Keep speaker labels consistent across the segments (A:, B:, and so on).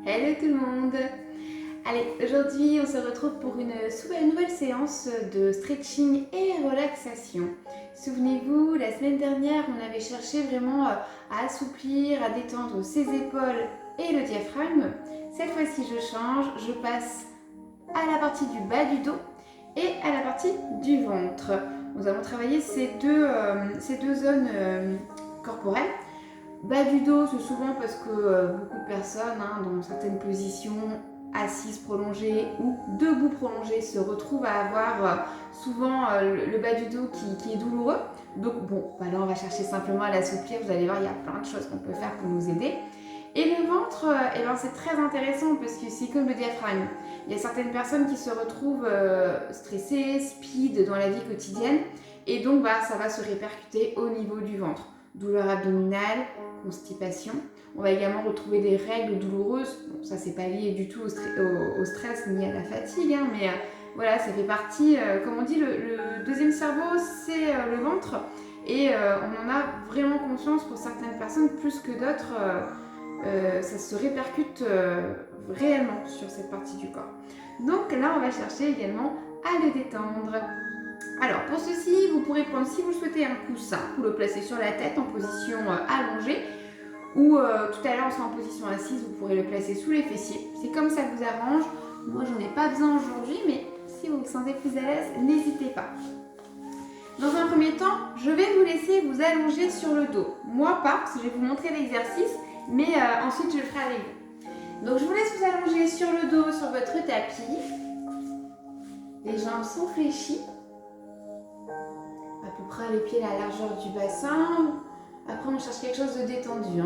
A: Hello tout le monde. Allez, aujourd'hui on se retrouve pour une nouvelle séance de stretching et relaxation. Souvenez-vous, la semaine dernière on avait cherché vraiment à assouplir, à détendre ses épaules et le diaphragme. Cette fois-ci je change, je passe à la partie du bas du dos et à la partie du ventre. Nous allons travailler ces deux zones corporelles. Bas du dos, c'est souvent parce que beaucoup de personnes, dans certaines positions, assises prolongées ou debout prolongées, se retrouvent à avoir souvent le bas du dos qui est douloureux. Donc bon, là on va chercher simplement à l'assouplir. Vous allez voir, il y a plein de choses qu'on peut faire pour nous aider. Et le ventre, c'est très intéressant parce que c'est comme le diaphragme. Il y a certaines personnes qui se retrouvent stressées, speed dans la vie quotidienne. Et donc ça va se répercuter au niveau du ventre. Douleur abdominale, constipation. On va également retrouver des règles douloureuses. Bon, ça, c'est pas lié du tout au stress ni à la fatigue, mais voilà, ça fait partie, comme on dit, le deuxième cerveau, c'est le ventre. Et on en a vraiment conscience pour certaines personnes plus que d'autres. Ça se répercute réellement sur cette partie du corps. Donc là, on va chercher également à le détendre. Alors pour ceci, vous pourrez prendre, si vous le souhaitez, un coussin, vous le placez sur la tête en position allongée, ou tout à l'heure on sera en position assise, vous pourrez le placer sous les fessiers. C'est comme ça que vous arrange. Moi j'en ai pas besoin aujourd'hui, mais si vous vous sentez plus à l'aise, n'hésitez pas. Dans un premier temps, je vais vous laisser vous allonger sur le dos. Moi pas, parce que je vais vous montrer l'exercice, mais ensuite je le ferai avec vous. Donc je vous laisse vous allonger sur le dos, sur votre tapis. Les jambes sont fléchies. À peu près les pieds à la largeur du bassin. Après on cherche quelque chose de détendu.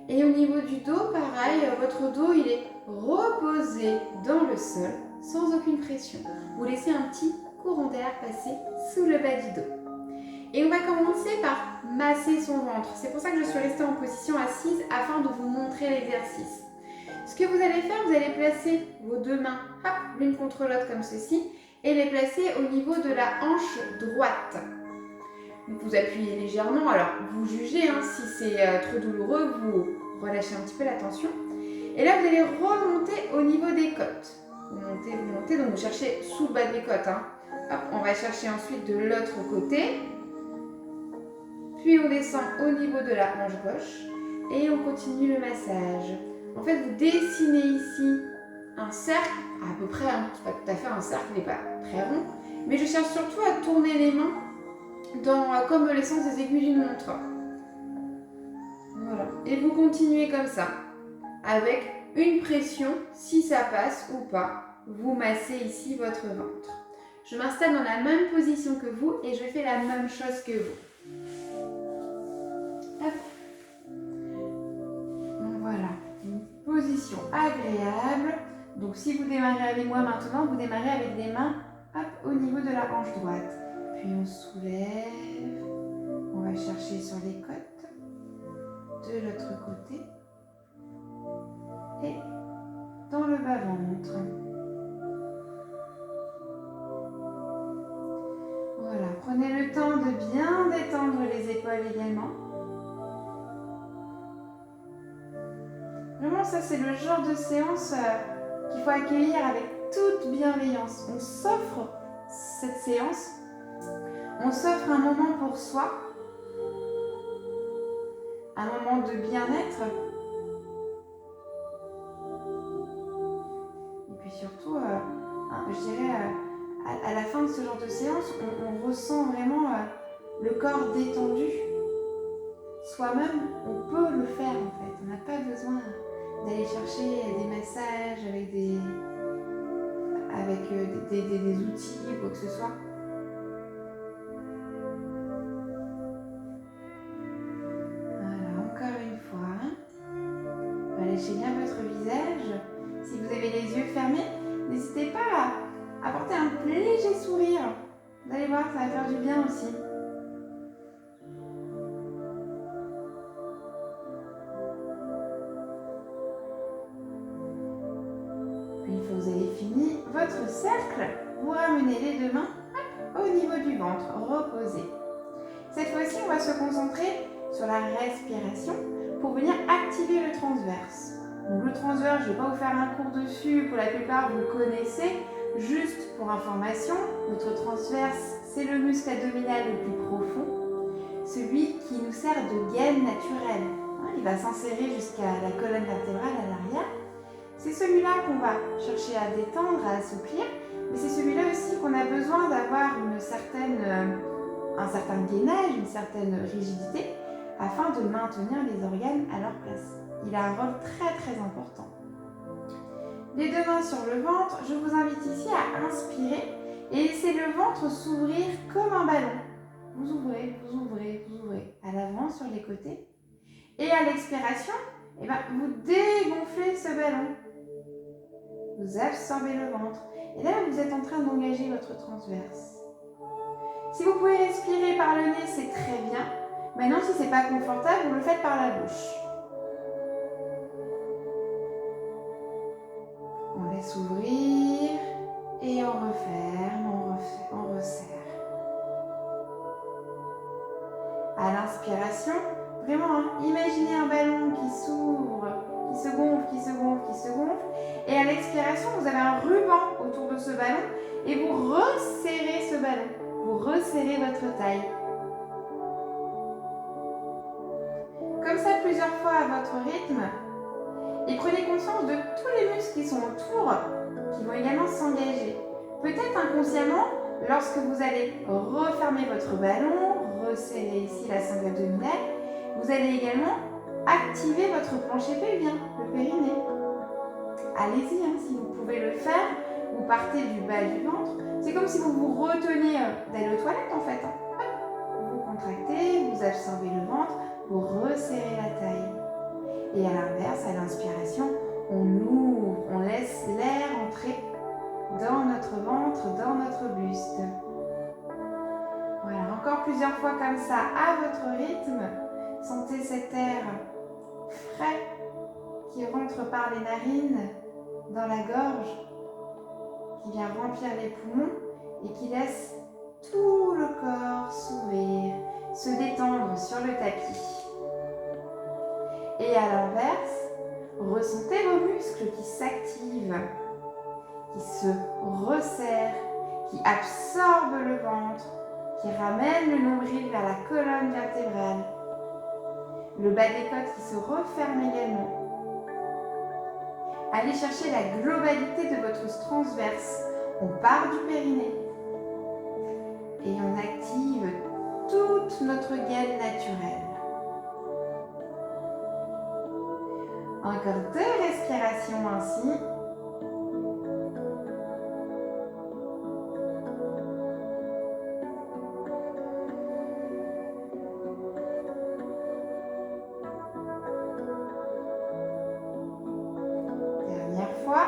A: Et au niveau du dos, pareil, votre dos il est reposé dans le sol sans aucune pression. Vous laissez un petit courant d'air passer sous le bas du dos. Et on va commencer par masser son ventre. C'est pour ça que je suis restée en position assise afin de vous montrer l'exercice. Ce que vous allez faire, vous allez placer vos deux mains l'une contre l'autre comme ceci et les placer au niveau de la hanche droite. Vous appuyez légèrement, alors vous jugez, si c'est trop douloureux, vous relâchez un petit peu la tension. Et là, vous allez remonter au niveau des côtes. Vous montez, donc vous cherchez sous le bas des côtes. Hop, on va chercher ensuite de l'autre côté. Puis on descend au niveau de la hanche gauche et on continue le massage. En fait, vous dessinez ici un cercle, à peu près, c'est pas tout à fait un cercle, il n'est pas très rond, mais je cherche surtout à tourner les mains comme le sens des aiguilles d'une montre. Voilà. Et vous continuez comme ça, avec une pression, si ça passe ou pas, vous massez ici votre ventre. Je m'installe dans la même position que vous et je fais la même chose que vous. Hop. Voilà, une position agréable. Donc si vous démarrez avec moi maintenant, vous démarrez avec les mains au niveau de la hanche droite. Puis on soulève, on va chercher sur les côtes, de l'autre côté et dans le bas-ventre. Voilà, prenez le temps de bien détendre les épaules également. Vraiment, ça c'est le genre de séance qu'il faut accueillir avec toute bienveillance. On s'offre cette séance, on s'offre un moment pour soi, un moment de bien-être. Et puis surtout, je dirais, à la fin de ce genre de séance, on ressent vraiment le corps détendu. Soi-même, on peut le faire en fait. On n'a pas besoin d'aller chercher des massages avec des outils ou quoi que ce soit. Voilà, encore une fois. Relâchez bien votre visage. Si vous avez les yeux fermés, n'hésitez pas à porter un léger sourire. Vous allez voir, ça va faire du bien aussi. Une fois que vous avez fini votre cercle, vous ramenez les deux mains au niveau du ventre, reposez. Cette fois-ci, on va se concentrer sur la respiration. pour venir activer le transverse. Donc le transverse, je ne vais pas vous faire un cours dessus, pour la plupart vous le connaissez. Juste pour information, votre transverse, c'est le muscle abdominal le plus profond, celui qui nous sert de gaine naturelle. Il va s'insérer jusqu'à la colonne vertébrale à l'arrière. C'est celui-là qu'on va chercher à détendre, à assouplir, mais c'est celui-là aussi qu'on a besoin d'avoir un certain gainage, une certaine rigidité, afin de maintenir les organes à leur place. Il a un rôle très très important. Les deux mains sur le ventre, je vous invite ici à inspirer et laisser le ventre s'ouvrir comme un ballon. Vous ouvrez, vous ouvrez, vous ouvrez à l'avant sur les côtés. Et à l'expiration, vous dégonflez ce ballon. Vous absorbez le ventre. Et là, vous êtes en train d'engager votre transverse. Si vous pouvez respirer par le nez, c'est très bien. Maintenant, si ce n'est pas confortable, vous le faites par la bouche. On laisse ouvrir et on referme, on resserre. À l'inspiration, vraiment, imaginez un ballon qui s'ouvre, qui se gonfle, qui se gonfle, qui se gonfle. Et à l'expiration, vous avez un ruban autour de ce ballon et vous resserrez ce ballon. Vous resserrez votre taille. Comme ça, plusieurs fois à votre rythme. Et prenez conscience de tous les muscles qui sont autour, qui vont également s'engager. Peut-être inconsciemment, lorsque vous allez refermer votre ballon, resserrer ici la sangle abdominale, vous allez également activer votre plancher pelvien, le périnée. Allez-y, si vous pouvez le faire, vous partez du bas du ventre. C'est comme si vous vous reteniez d'aller aux toilettes en fait. Vous contractez, vous absorbez le ventre, vous resserrez la taille. Et à l'inverse, à l'inspiration, on ouvre, on laisse l'air entrer dans notre ventre, dans notre buste. Voilà, encore plusieurs fois comme ça, à votre rythme. Sentez cet air frais qui rentre par les narines, dans la gorge, qui vient remplir les poumons et qui laisse tout le corps s'ouvrir, se détendre sur le tapis. Et à l'inverse, ressentez vos muscles qui s'activent, qui se resserrent, qui absorbent le ventre, qui ramènent le nombril vers la colonne vertébrale. Le bas des côtes qui se referme également. Allez chercher la globalité de votre transverse. On part du périnée et on active toute notre gaine naturelle. Encore 2 respirations ainsi. Dernière fois.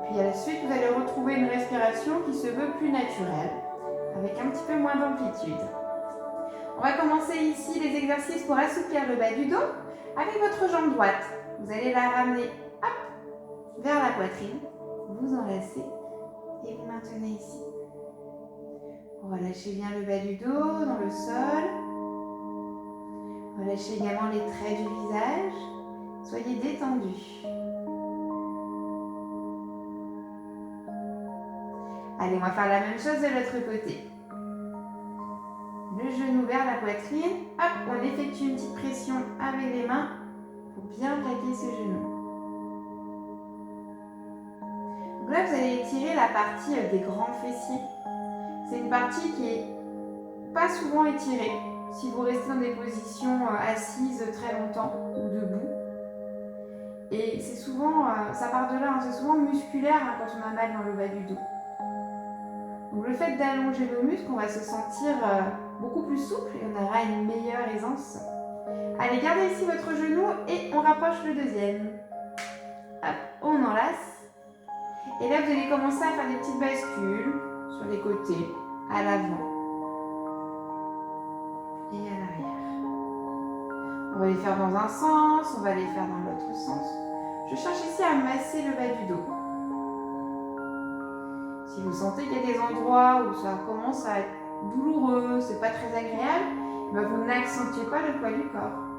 A: Puis à la suite, vous allez retrouver une respiration qui se veut plus naturelle, avec un petit peu moins d'amplitude. On va commencer ici les exercices pour assouplir le bas du dos avec votre jambe droite. Vous allez la ramener vers la poitrine, vous enlacez et vous maintenez ici. Relâchez bien le bas du dos dans le sol. Relâchez également les traits du visage. Soyez détendus. Allez, on va faire la même chose de l'autre côté. Le genou vers la poitrine. Hop, on effectue une petite pression avec les mains pour bien plaquer ce genou. Donc là, vous allez étirer la partie des grands fessiers. C'est une partie qui n'est pas souvent étirée si vous restez dans des positions assises très longtemps ou debout. Et c'est souvent, ça part de là, c'est souvent musculaire quand on a mal dans le bas du dos. Donc le fait d'allonger nos muscles, on va se sentir beaucoup plus souple et on aura une meilleure aisance. Allez, gardez ici votre genou et on rapproche le deuxième. Hop, on enlace. Et là, vous allez commencer à faire des petites bascules sur les côtés, à l'avant et à l'arrière. va les faire dans un sens, on va les faire dans l'autre sens. Je cherche ici à masser le bas du dos. Si vous sentez qu'il y a des endroits où ça commence à être douloureux, c'est pas très agréable, ben vous n'accentuez pas le poids du corps.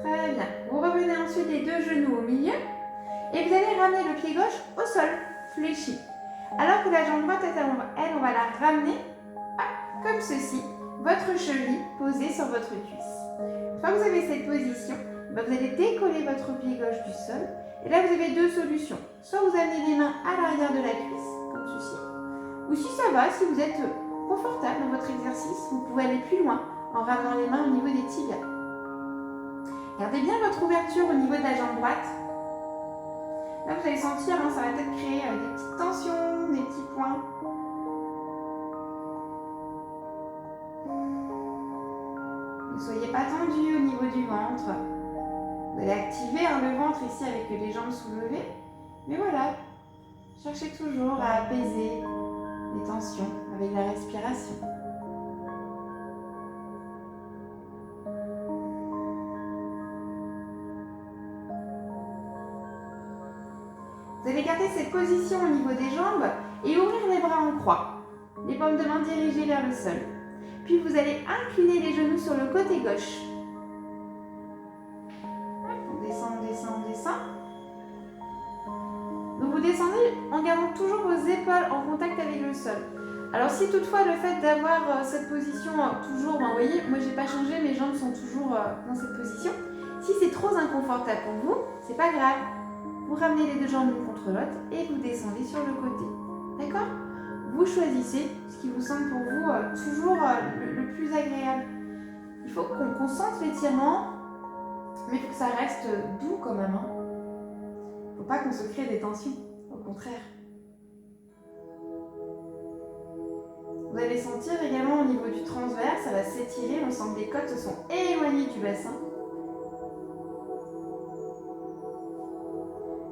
A: Très bien. Vous revenez ensuite les deux genoux au milieu et vous allez ramener le pied gauche au sol, fléchi. Alors que la jambe droite, elle, on va la ramener comme ceci, votre cheville posée sur votre cuisse. Une fois que vous avez cette position, vous allez décoller votre pied gauche du sol. Et là, vous avez deux solutions. Soit vous amenez les mains à l'arrière de la cuisse, comme ceci. Ou si ça va, si vous êtes confortable dans votre exercice, vous pouvez aller plus loin en ramenant les mains au niveau des tibias. Gardez bien votre ouverture au niveau de la jambe droite. Là, vous allez sentir, ça va peut-être créer des petites tensions, des petits points. Ne soyez pas tendu au niveau du ventre. Vous allez activer le ventre ici avec les jambes soulevées. Mais voilà, cherchez toujours à apaiser les tensions avec la respiration. Vous allez garder cette position au niveau des jambes et ouvrir les bras en croix. Les paumes de main dirigées vers le sol. Puis vous allez incliner les genoux sur le côté gauche. On descend, on descend, on descend. Donc vous descendez en gardant toujours vos épaules en contact avec le sol. Alors si toutefois le fait d'avoir cette position toujours, vous voyez, moi j'ai pas changé, mes jambes sont toujours dans cette position. Si c'est trop inconfortable pour vous, c'est pas grave. Vous ramenez les deux jambes l'une contre l'autre et vous descendez sur le côté. D'accord ? Vous choisissez ce qui vous semble pour vous toujours le plus agréable. Il faut qu'on sente l'étirement, mais il faut que ça reste doux quand même. Il ne faut pas qu'on se crée des tensions, au contraire. Vous allez sentir également au niveau du transverse, ça va s'étirer, on sent que les côtes se sont éloignées du bassin.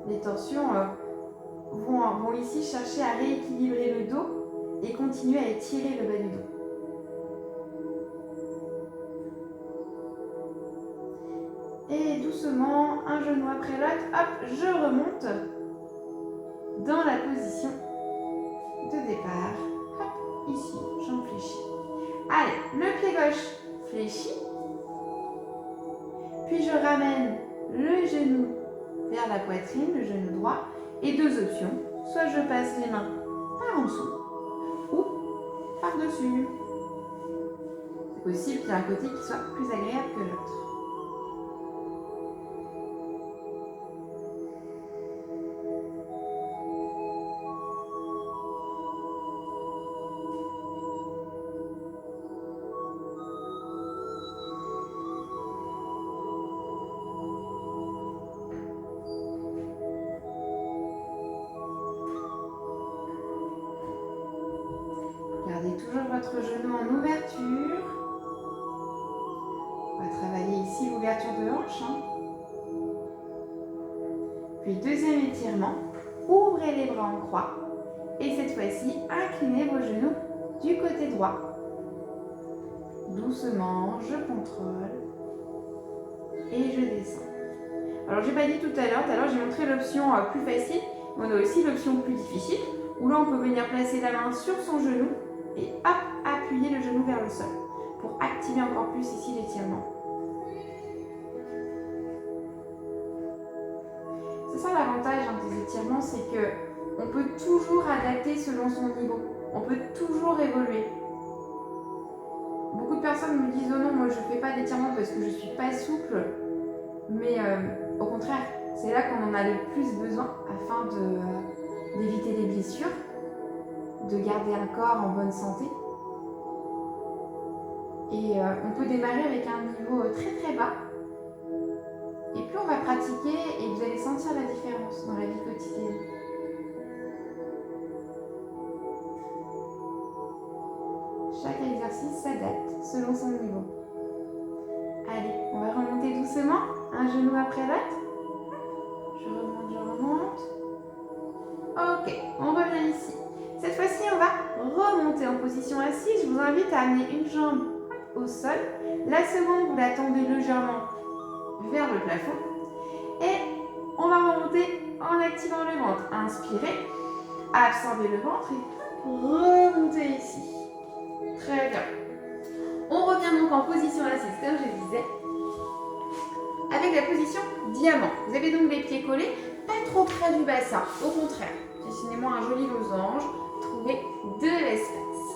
A: Les torsions vont ici chercher à rééquilibrer le dos et continuer à étirer le bas du dos. Et doucement, un genou après l'autre, hop, je remonte dans la position de départ. Hop, ici, jambe fléchie. Allez, le pied gauche fléchi. Puis je ramène le genou vers la poitrine, le genou droit. Et deux options, soit je passe les mains par en dessous ou par-dessus. C'est possible qu'il y ait un côté qui soit plus agréable que l'autre. Gardez toujours votre genou en ouverture. On va travailler ici l'ouverture de hanche. Puis deuxième étirement, ouvrez les bras en croix. Et cette fois-ci, inclinez vos genoux du côté droit. Doucement, je contrôle. Et je descends. Alors, je n'ai pas dit tout à l'heure j'ai montré l'option plus facile. Mais on a aussi l'option plus difficile, où là, on peut venir placer la main sur son genou et hop, appuyer le genou vers le sol pour activer encore plus ici l'étirement. C'est ça l'avantage des étirements, c'est qu'on peut toujours adapter selon son niveau. On peut toujours évoluer. Beaucoup de personnes me disent « Oh non, moi je ne fais pas d'étirement parce que je ne suis pas souple. » Mais au contraire, c'est là qu'on en a le plus besoin afin d'éviter les blessures, de garder un corps en bonne santé. Et on peut démarrer avec un niveau très très bas. Et plus on va pratiquer et vous allez sentir la différence dans la vie quotidienne. Chaque exercice s'adapte selon son niveau. Allez, on va remonter doucement, un genou Ok, on revient ici. Cette fois-ci, on va remonter en position assise. Je vous invite à amener une jambe au sol. La seconde, vous la tendez légèrement vers le plafond. Et on va remonter en activant le ventre. Inspirez, absorbez le ventre et remontez ici. Très bien. On revient donc en position assise, comme je disais, avec la position diamant. Vous avez donc les pieds collés, pas trop près du bassin, au contraire. Dessinez-moi un joli losange, trouvez de l'espace.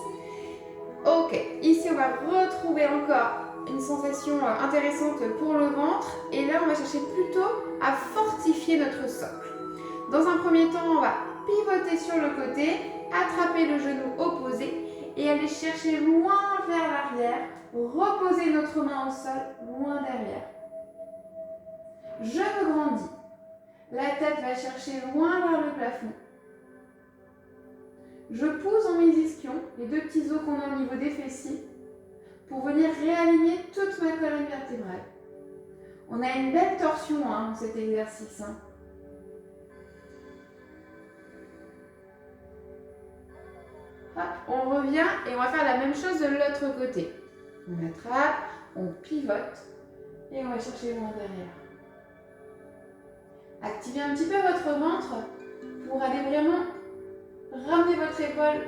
A: Ok, ici on va retrouver encore une sensation intéressante pour le ventre. Et là, on va chercher plutôt à fortifier notre socle. Dans un premier temps, on va pivoter sur le côté, attraper le genou opposé et aller chercher loin vers l'arrière, reposer notre main au sol, loin derrière. Je me grandis. La tête va chercher loin vers le plafond. Je pousse en mes ischions, les deux petits os qu'on a au niveau des fessiers, pour venir réaligner toute ma colonne vertébrale. On a une belle torsion dans cet exercice. Hop, on revient et on va faire la même chose de l'autre côté. On attrape, on pivote et on va chercher loin derrière. Activez un petit peu votre ventre pour aller vraiment ramener votre épaule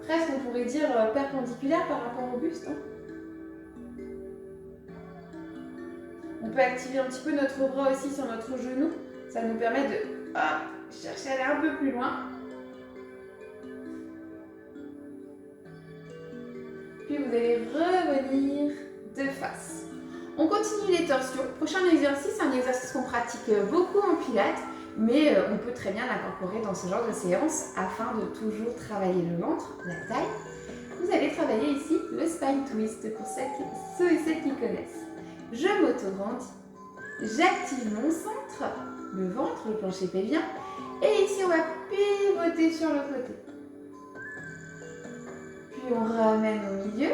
A: presque, on pourrait dire, perpendiculaire par rapport au buste. On peut activer un petit peu notre bras aussi sur notre genou. Ça nous permet de chercher à aller un peu plus loin. Puis vous allez revenir de face. On continue les torsions. Prochain exercice, un exercice qu'on pratique beaucoup en pilates, mais on peut très bien l'incorporer dans ce genre de séance afin de toujours travailler le ventre, la taille. Vous allez travailler ici le spine twist pour ceux et celles qui connaissent. Je m'auto-grandis, j'active mon centre, le ventre, le plancher pelvien, et ici on va pivoter sur le côté. Puis on ramène au milieu,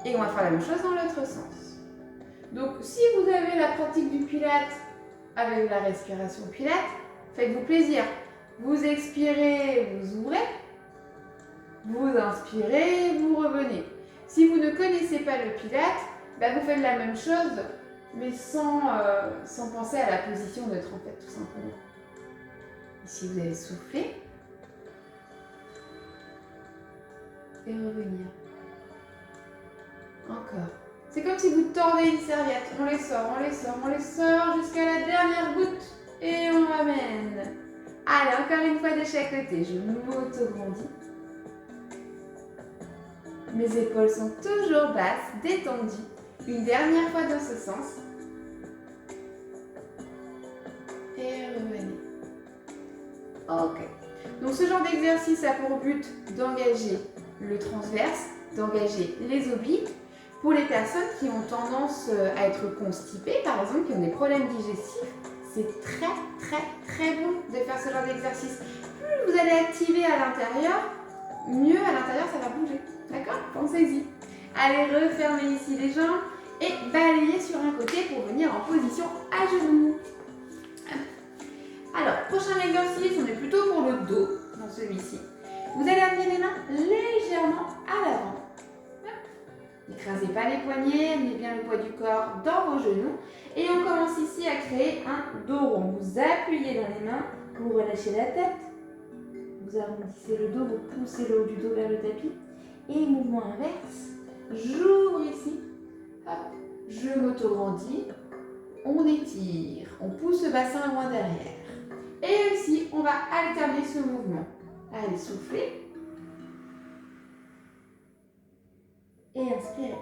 A: et on va faire la même chose dans l'autre sens. Donc si vous avez la pratique du pilates avec la respiration pilates, faites-vous plaisir. Vous expirez, vous ouvrez, vous inspirez, vous revenez. Si vous ne connaissez pas le pilates, vous faites la même chose, mais sans penser à la position de trempette, tout simplement. Ici, vous allez souffler et revenir. Encore. C'est comme si vous tordez une serviette. On les sort, on les sort, on les sort jusqu'à la dernière goutte et on ramène. Allez, encore une fois de chaque côté. Je m'auto-grandis. Mes épaules sont toujours basses, détendues. Une dernière fois dans ce sens. Et revenez. Ok. Donc ce genre d'exercice a pour but d'engager le transverse, d'engager les obliques. Pour les personnes qui ont tendance à être constipées, par exemple, qui ont des problèmes digestifs, c'est très très très bon de faire ce genre d'exercice. Plus vous allez activer à l'intérieur, mieux à l'intérieur ça va bouger. D'accord? Pensez-y. Allez, refermez ici les jambes et balayez sur un côté pour venir en position à genoux. Alors, prochain exercice, on est plutôt pour le dos dans celui-ci. Vous allez amener les mains légèrement à l'avant. N'écrasez pas les poignets, amenez bien le poids du corps dans vos genoux. Et on commence ici à créer un dos rond. Vous appuyez dans les mains, vous relâchez la tête. Vous arrondissez le dos, vous poussez le haut du dos vers le tapis. Et mouvement inverse, j'ouvre ici, hop, je m'auto-grandis, on étire, on pousse le bassin loin derrière. Et ici, on va alterner ce mouvement. Allez, soufflez. Et inspirez.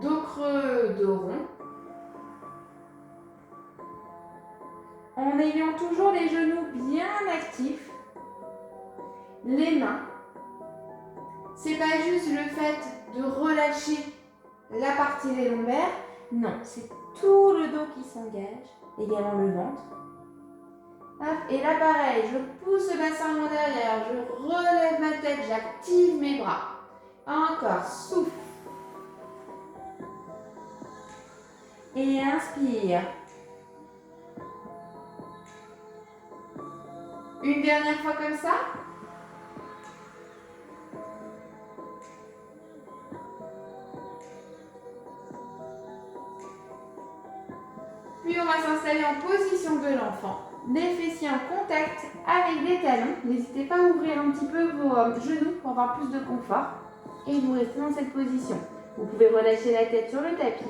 A: Dos creux, dos rond. En ayant toujours les genoux bien actifs. Les mains. C'est pas juste le fait de relâcher la partie des lombaires. Non, c'est tout le dos qui s'engage. Également le ventre. Et là pareil, je pousse le bassin loin derrière, je relève ma tête, j'active mes bras. Encore, souffle. Et inspire. Une dernière fois comme ça. Puis on va s'installer en position de l'enfant. Les fessiers en contact avec les talons. N'hésitez pas à ouvrir un petit peu vos genoux pour avoir plus de confort. Et vous restez dans cette position. Vous pouvez relâcher la tête sur le tapis.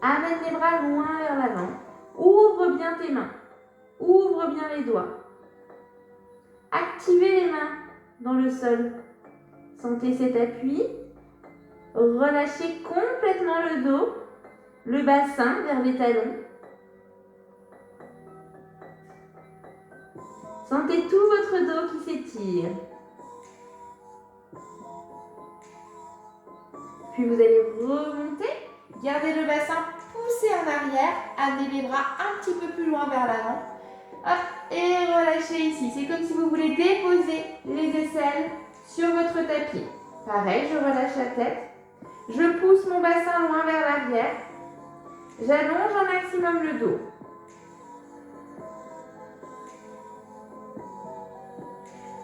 A: Amène les bras loin vers l'avant. Ouvre bien tes mains. Ouvre bien les doigts. Activez les mains dans le sol. Sentez cet appui. Relâchez complètement le dos, le bassin vers les talons. Sentez tout votre dos qui s'étire. Puis vous allez remonter. Gardez le bassin poussé en arrière. Amenez les bras un petit peu plus loin vers l'avant. Hop, et relâchez ici. C'est comme si vous voulez déposer les aisselles sur votre tapis. Pareil, je relâche la tête. Je pousse mon bassin loin vers l'arrière. J'allonge un maximum le dos.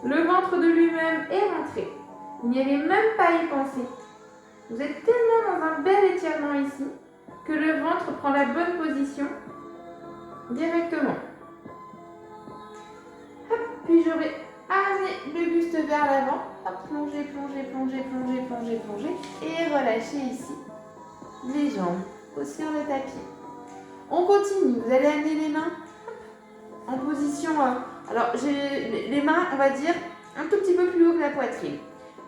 A: Le ventre de lui-même est rentré. Vous n'y avez même pas à y penser. Vous êtes tellement dans un bel étirement ici que le ventre prend la bonne position directement. Hop, puis je vais amener le buste vers l'avant. Hop, plonger, plonger, plonger, plonger, plonger, plonger. Et relâcher ici les jambes sur le tapis. On continue. Vous allez amener les mains en position... alors, j'ai les mains, on va dire, un tout petit peu plus haut que la poitrine.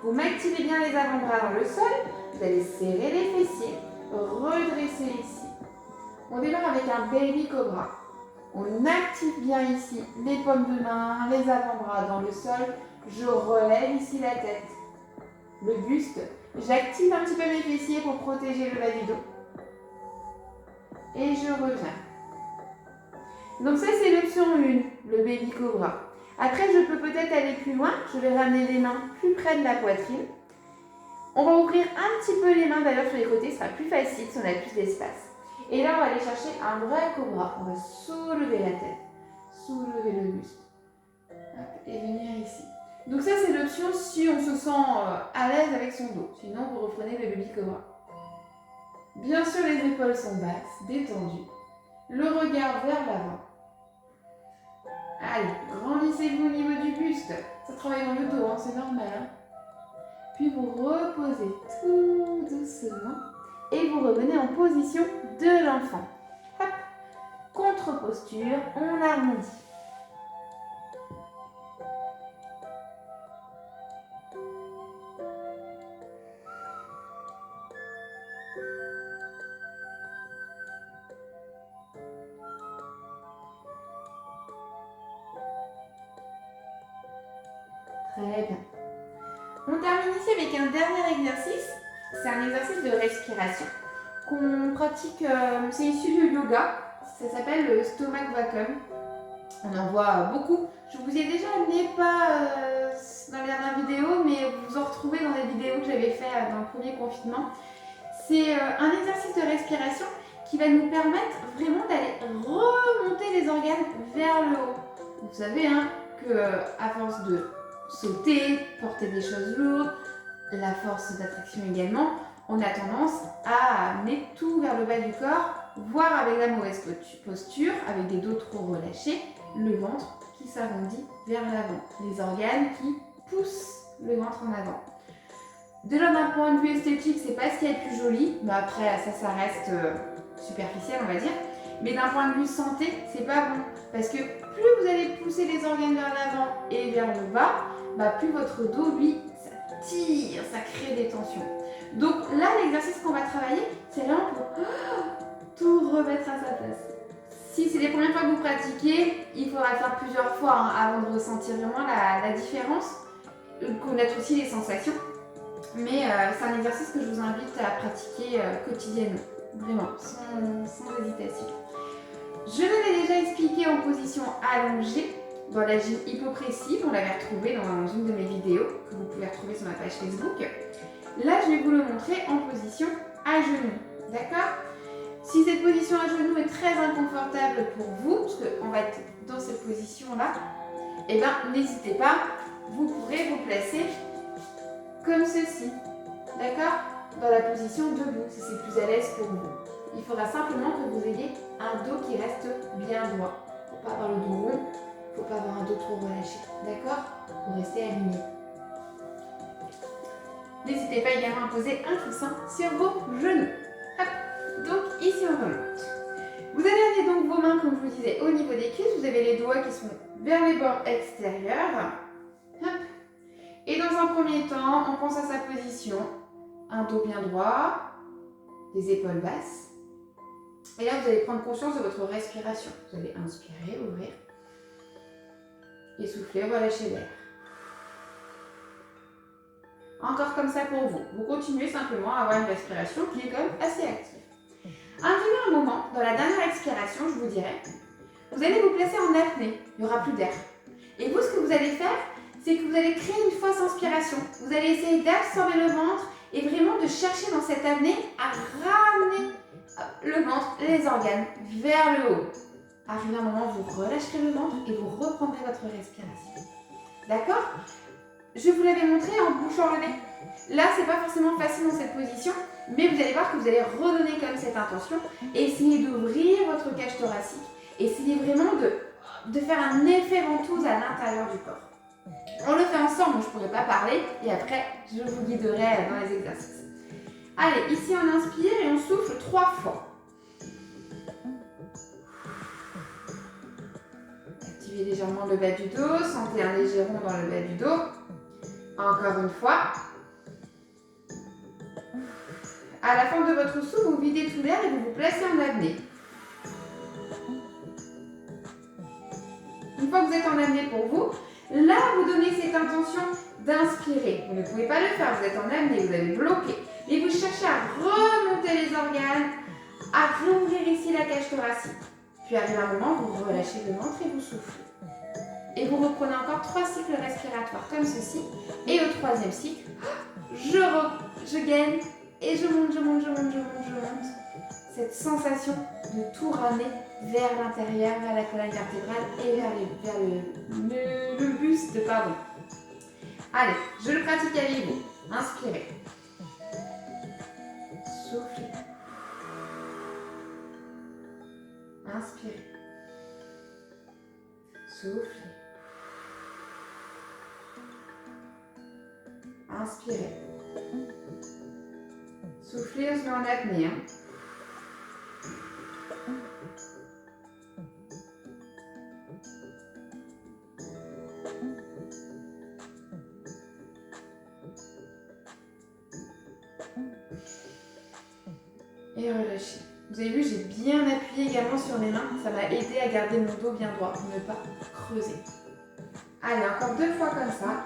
A: Vous m'activez bien les avant-bras dans le sol. Vous allez serrer les fessiers. Redresser ici. On démarre avec un baby cobra. On active bien ici les paumes de main, les avant-bras dans le sol. Je relève ici la tête, le buste. J'active un petit peu mes fessiers pour protéger le bas du dos. Et je reviens. Donc ça, c'est l'option 1, le baby cobra. Après, je peux peut-être aller plus loin. Je vais ramener les mains plus près de la poitrine. On va ouvrir un petit peu les mains d'ailleurs sur les côtés. Ce sera plus facile si on a plus d'espace. Et là, on va aller chercher un vrai cobra. On va soulever la tête, soulever le buste. Hop, et venir ici. Donc ça, c'est l'option si on se sent à l'aise avec son dos. Sinon, vous reprenez le baby cobra. Bien sûr, les épaules sont basses, détendues. Le regard vers l'avant. Allez, grandissez-vous au niveau du buste. Ça travaille dans le dos, hein, c'est normal. Hein. Puis vous reposez tout doucement. Et vous revenez en position de l'enfant. Hop, contre-posture, on arrondit. Très bien. On termine ici avec un dernier exercice. C'est un exercice de respiration qu'on pratique, c'est issu du yoga. Ça s'appelle le stomach vacuum. On en voit beaucoup. Je vous ai déjà amené, pas dans les dernières vidéos, mais vous en retrouvez dans les vidéos que j'avais fait dans le premier confinement. C'est un exercice de respiration qui va nous permettre vraiment d'aller remonter les organes vers le haut. Vous savez hein, qu'à force de sauter, porter des choses lourdes, la force d'attraction également, on a tendance à amener tout vers le bas du corps, voire avec la mauvaise posture, avec des dos trop relâchés, le ventre qui s'arrondit vers l'avant, les organes qui poussent le ventre en avant. Déjà d'un point de vue esthétique, c'est pas ce qui est le plus joli, mais après ça reste superficiel on va dire. Mais d'un point de vue santé, c'est pas bon, parce que plus vous allez pousser les organes vers l'avant et vers le bas, plus votre dos lui ça tire, ça crée des tensions. Donc là l'exercice qu'on va travailler, c'est vraiment pour tout remettre à sa place. Si c'est les premières fois que vous pratiquez, il faudra le faire plusieurs fois avant de ressentir vraiment la différence, connaître aussi les sensations. Mais c'est un exercice que je vous invite à pratiquer quotidiennement, vraiment, sans hésitation. Je l'avais déjà expliqué en position allongée dans la gym hypopressive, on l'avait retrouvé dans une de mes vidéos que vous pouvez retrouver sur ma page Facebook. Là, je vais vous le montrer en position à genoux, d'accord? Si cette position à genoux est très inconfortable pour vous, parce qu'on va être dans cette position-là, eh bien, n'hésitez pas, vous pourrez vous placer comme ceci, d'accord? Dans la position debout, si c'est plus à l'aise pour vous. Il faudra simplement que vous ayez un dos qui reste bien droit. Il ne faut pas avoir le dos rond, il ne faut pas avoir un dos trop relâché, d'accord? Pour rester aligné. N'hésitez pas également à poser un coussin sur vos genoux. Hop. Donc ici on remonte. Vous allez amener donc vos mains, comme je vous disais, au niveau des cuisses. Vous avez les doigts qui sont vers les bords extérieurs. Hop. Et dans un premier temps, on pense à sa position. Un dos bien droit, des épaules basses. Et là, vous allez prendre conscience de votre respiration. Vous allez inspirer, ouvrir. Et souffler, relâcher l'air. Encore comme ça pour vous. Vous continuez simplement à avoir une respiration qui est quand même assez active. Arrivé un moment, dans la dernière expiration, je vous dirais, vous allez vous placer en apnée. Il n'y aura plus d'air. Et vous, ce que vous allez faire, c'est que vous allez créer une fausse inspiration. Vous allez essayer d'absorber le ventre et vraiment de chercher dans cette apnée à ramener le ventre, les organes vers le haut. Arrivé un moment, vous relâcherez le ventre et vous reprendrez votre respiration. D'accord? Je vous l'avais montré en bouchant le nez. Là, c'est pas forcément facile dans cette position, mais vous allez voir que vous allez redonner comme cette intention et essayer d'ouvrir votre cage thoracique. Essayez vraiment de faire un effet ventouse à l'intérieur du corps. On le fait ensemble, moi je ne pourrais pas parler et après je vous guiderai dans les exercices. Allez, ici on inspire et on souffle 3 fois. Activez légèrement le bas du dos, sentez un léger rond dans le bas du dos. Encore une fois. À la fin de votre souffle, vous videz tout l'air et vous vous placez en apnée. Une fois que vous êtes en apnée pour vous, là vous donnez cette intention d'inspirer. Vous ne pouvez pas le faire, vous êtes en apnée, vous avez bloqué. Et vous cherchez à remonter les organes, à rouvrir ici la cage thoracique. Puis arrive un moment, vous relâchez le ventre et vous soufflez. Et vous reprenez encore 3 cycles respiratoires comme ceci. Et au 3e cycle, je gagne et je monte. Cette sensation de tout ramener vers l'intérieur, vers la colonne vertébrale et vers le buste, pardon. Allez, je le pratique avec vous. Inspirez. Soufflez. Inspirez. Soufflez. Inspirez. Soufflez, on se met en apnée. Et relâchez. Vous avez vu, j'ai bien appuyé également sur mes mains. Ça m'a aidé à garder mon dos bien droit pour ne pas creuser. Allez, encore 2 fois comme ça.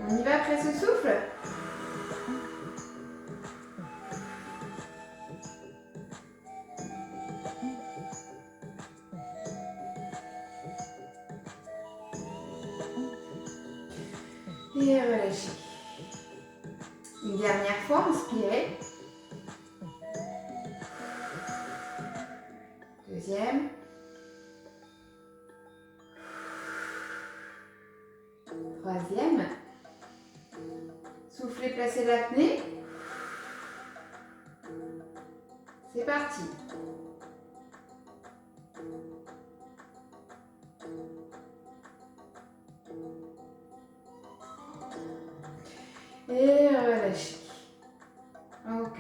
A: On y va après ce souffle. Et relâchez. Une dernière fois, inspirez. 2e. 3e. Soufflez, placez l'apnée. C'est parti. Et relâchez. Ok.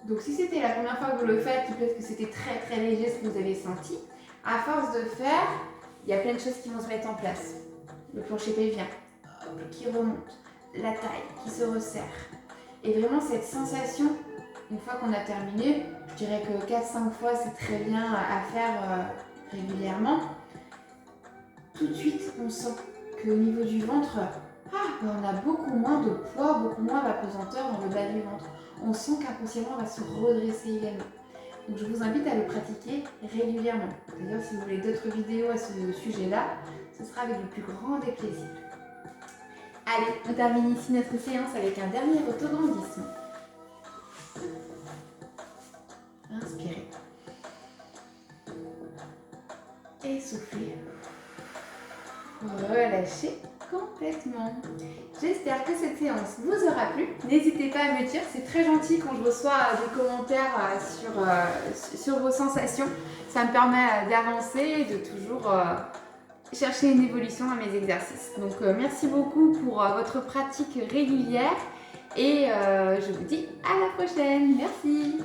A: Donc si c'était la première fois que vous le faites, peut-être que c'était très léger ce que vous avez senti. À force de faire, il y a plein de choses qui vont se mettre en place. Le plancher pelvien qui remonte, la taille qui se resserre. Et vraiment cette sensation, une fois qu'on a terminé, je dirais que 4-5 fois c'est très bien à faire régulièrement. Tout de suite on sent qu'au niveau du ventre, on a beaucoup moins de poids, beaucoup moins d'apesanteur dans le bas du ventre. On sent qu'inconsciemment on va se redresser également. Donc je vous invite à le pratiquer régulièrement. D'ailleurs, si vous voulez d'autres vidéos à ce sujet-là, ce sera avec le plus grand des plaisirs. Allez, on termine ici notre séance avec un dernier autograndissement. Inspirez. Et soufflez. Relâchez complètement. J'espère que cette séance vous aura plu. N'hésitez pas à me dire, c'est très gentil quand je reçois des commentaires sur vos sensations. Ça me permet d'avancer et de toujours chercher une évolution à mes exercices. Donc merci beaucoup pour votre pratique régulière et je vous dis à la prochaine. Merci.